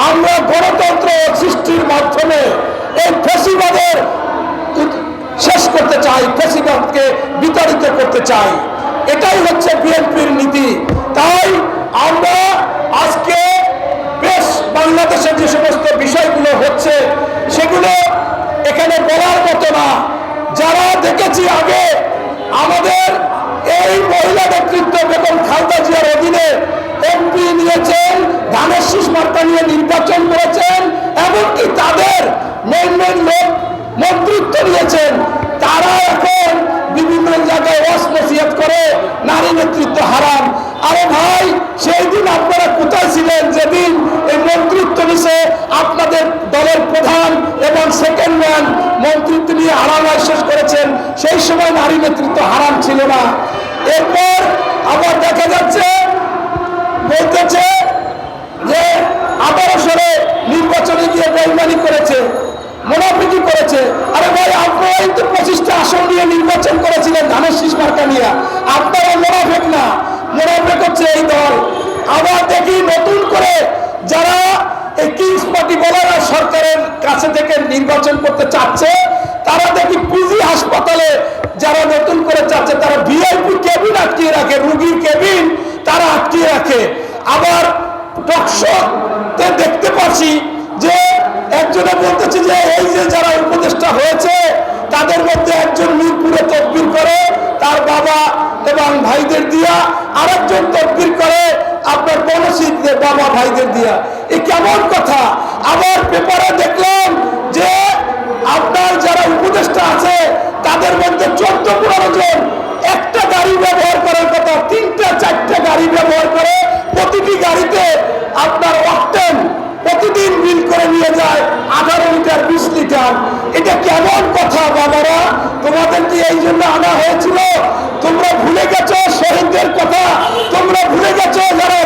আমরা গণতন্ত্র সৃষ্টির মাধ্যমে এই ফ্যাসিবাদের শেষ করতে চাই, ফ্যাসিবাদকে বিতাড়িত করতে চাই। এটাই হচ্ছে বিএনপির নীতি। তাই আমরা আজকে বেশ বাংলাদেশের যে সমস্ত বিষয়গুলো হচ্ছে সেগুলো এখানে বলার মতো না। যারা দেখেছি আগে আমাদের এই মহিলা নেতৃত্ব বেগম খালেদা জিয়ার অধীনে এমপি নিয়েছেন, ধানের শীষ মার্কা নিয়ে নির্বাচন করেছেন, এমনকি তাদের মেন লোক মন্ত্রিত্ব নিয়েছেন, তারা এখন বিভিন্ন জায়গায় ওয়াজ নসিহত করে নারী নেতৃত্ব হারাম। আরে ভাই, সেই দিন আপনারা কোথায় ছিলেন যেদিন এই মন্ত্রিত্ব নিছে আপনাদের দলের প্রধান এবং সেকেন্ড ম্যান মন্ত্রিত্ব নিয়ে হারামায় শেষ করেছেন? সেই সময় নারী নেতৃত্ব হারাম ছিল না। এরপর আবার দেখা যাচ্ছে বলতেছে যে 18 সালে নির্বাচনে গিয়ে বেইমানি করেছে, মুনাফিকি করেছে। আরে ভাই, আপনারাই তো 25টা আসন নিয়ে নির্বাচন করেছিলেন ধানের শীষ মার্কা নিয়ে। আপনারা মুনাফিক না, মুনাফিক হচ্ছে এই দল। আবার দেখি নতুন করে যারা এই কিংস পার্টি বলারা সরকারের কাছে থেকে নির্বাচন করতে চাচ্ছে, তারা দেখি পিজি হাসপাতালে যারা নতুন করে চাচ্ছে তারা ভিআইপি কেবিন আটকিয়ে রাখে, রুগীর কেবিন তারা আটকিয়ে রাখে। আবার টকশোতে দেখতে পাচ্ছি যে একজনে বলতেছে যে এই যে যারা উপদেষ্টা হয়েছে তাদের মধ্যে একজন মিরপুরে তকবির করে তার বাবা এবং ভাইদের দিয়া, আরেকজন তকবির করে আপনার বনশীদের বাবা ভাইদের দিয়া। এই কেমন কথা? আবার পেপারে দেখলাম যে আপনার যারা উপদেষ্টা আছে তাদের মধ্যে 14-15 জন একটা গাড়ি ব্যবহার করার কথা 3টা-4টা গাড়ি ব্যবহার করে, প্রতিটি গাড়িতে আপনার অক্টেন প্রতিদিন বিল করে নিয়ে যায় 18 লিটার 20 লিটার। এটা কেমন কথা বাবারা? তোমাদেরকে এই জন্য আনা হয়েছিল? তোমরা ভুলে গেছো শহীদদের কথা, তোমরা ভুলে গেছো যারা